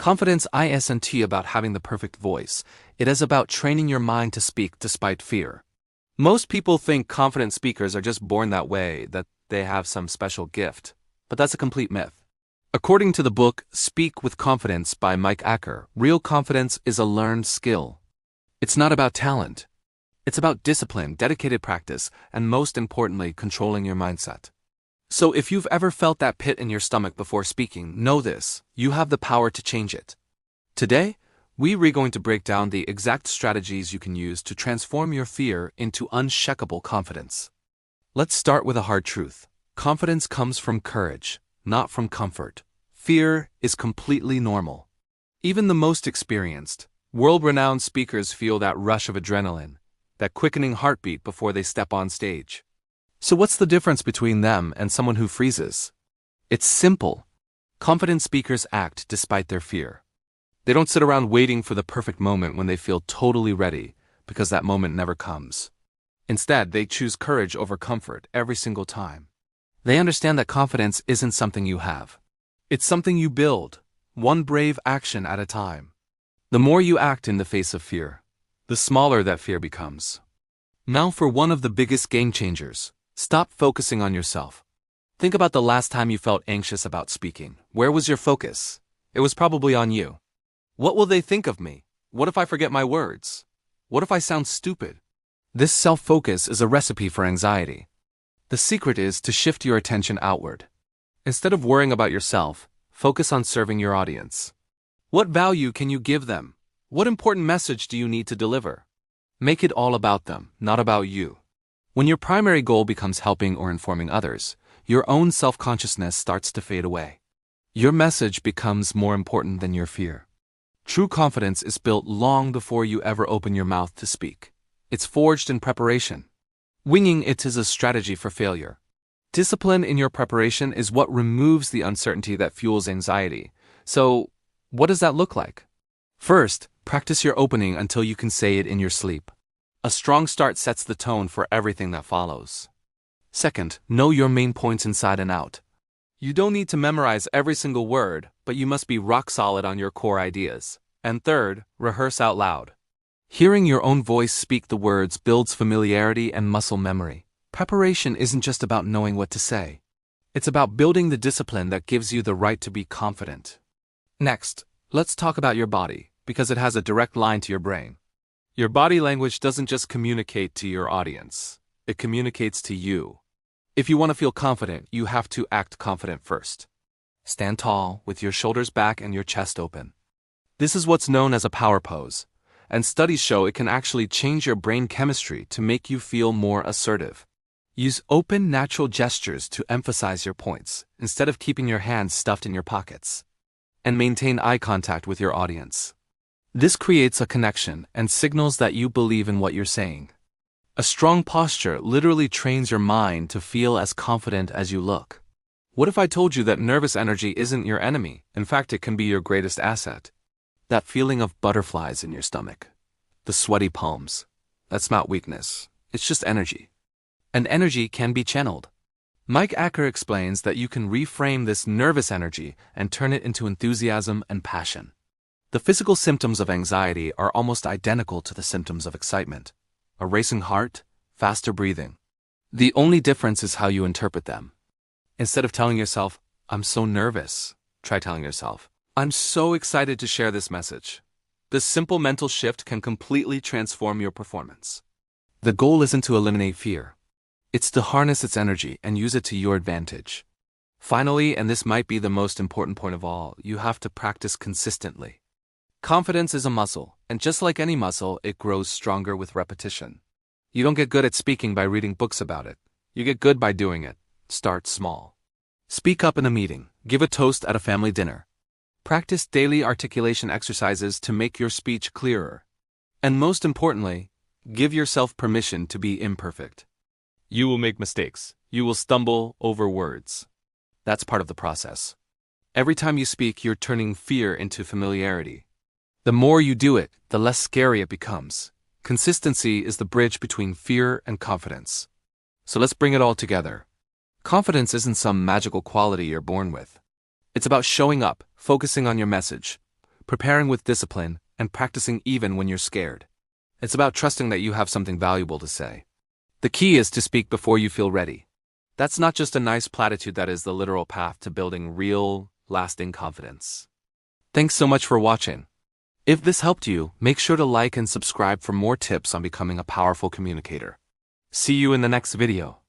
Confidence isn't about having the perfect voice. It is about training your mind to speak despite fear. Most people think confident speakers are just born that way, that they have some special gift. But that's a complete myth. According to the book Speak with Confidence by Mike Acker, real confidence is a learned skill. It's not about talent. It's about discipline, dedicated practice, and most importantly, controlling your mindset. So if you've ever felt that pit in your stomach before speaking, know this: you have the power to change it. Today, we're going to break down the exact strategies you can use to transform your fear into unshakable confidence. Let's start with a hard truth. Confidence comes from courage, not from comfort. Fear is completely normal. Even the most experienced, world-renowned speakers feel that rush of adrenaline, that quickening heartbeat before they step on stage. So what's the difference between them and someone who freezes? It's simple. Confident speakers act despite their fear. They don't sit around waiting for the perfect moment when they feel totally ready, because that moment never comes. Instead, they choose courage over comfort every single time. They understand that confidence isn't something you have. It's something you build, one brave action at a time. The more you act in the face of fear, the smaller that fear becomes. Now for one of the biggest game changers. Stop focusing on yourself. Think about the last time you felt anxious about speaking. Where was your focus? It was probably on you. What will they think of me? What if I forget my words? What if I sound stupid? This self-focus is a recipe for anxiety. The secret is to shift your attention outward. Instead of worrying about yourself, focus on serving your audience. What value can you give them? What important message do you need to deliver? Make it all about them, not about you. When your primary goal becomes helping or informing others, your own self-consciousness starts to fade away. Your message becomes more important than your fear. True confidence is built long before you ever open your mouth to speak. It's forged in preparation. Winging it is a strategy for failure. Discipline in your preparation is what removes the uncertainty that fuels anxiety. So, what does that look like? First, practice your opening until you can say it in your sleep. A strong start sets the tone for everything that follows. Second, know your main points inside and out. You don't need to memorize every single word, but you must be rock solid on your core ideas. And third, rehearse out loud. Hearing your own voice speak the words builds familiarity and muscle memory. Preparation isn't just about knowing what to say. It's about building the discipline that gives you the right to be confident. Next, let's talk about your body, because it has a direct line to your brain. Your body language doesn't just communicate to your audience. It communicates to you. If you want to feel confident, you have to act confident first. Stand tall, with your shoulders back and your chest open. This is what's known as a power pose, and studies show it can actually change your brain chemistry to make you feel more assertive. Use open, natural gestures to emphasize your points, instead of keeping your hands stuffed in your pockets. And maintain eye contact with your audience. This creates a connection and signals that you believe in what you're saying. A strong posture literally trains your mind to feel as confident as you look. What if I told you that nervous energy isn't your enemy? In fact, it can be your greatest asset. That feeling of butterflies in your stomach, the sweaty palms, that's not weakness, it's just energy. And energy can be channeled. Mike Acker explains that you can reframe this nervous energy and turn it into enthusiasm and passion. The physical symptoms of anxiety are almost identical to the symptoms of excitement. A racing heart, faster breathing. The only difference is how you interpret them. Instead of telling yourself, "I'm so nervous," try telling yourself, "I'm so excited to share this message." This simple mental shift can completely transform your performance. The goal isn't to eliminate fear. It's to harness its energy and use it to your advantage. Finally, and this might be the most important point of all, you have to practice consistently. Confidence is a muscle, and just like any muscle, it grows stronger with repetition. You don't get good at speaking by reading books about it. You get good by doing it. Start small. Speak up in a meeting. Give a toast at a family dinner. Practice daily articulation exercises to make your speech clearer. And most importantly, give yourself permission to be imperfect. You will make mistakes. You will stumble over words. That's part of the process. Every time you speak, you're turning fear into familiarity. The more you do it, the less scary it becomes. Consistency is the bridge between fear and confidence. So let's bring it all together. Confidence isn't some magical quality you're born with. It's about showing up, focusing on your message, preparing with discipline, and practicing even when you're scared. It's about trusting that you have something valuable to say. The key is to speak before you feel ready. That's not just a nice platitude, that is the literal path to building real, lasting confidence. Thanks so much for watching. If this helped you, make sure to like and subscribe for more tips on becoming a powerful communicator. See you in the next video.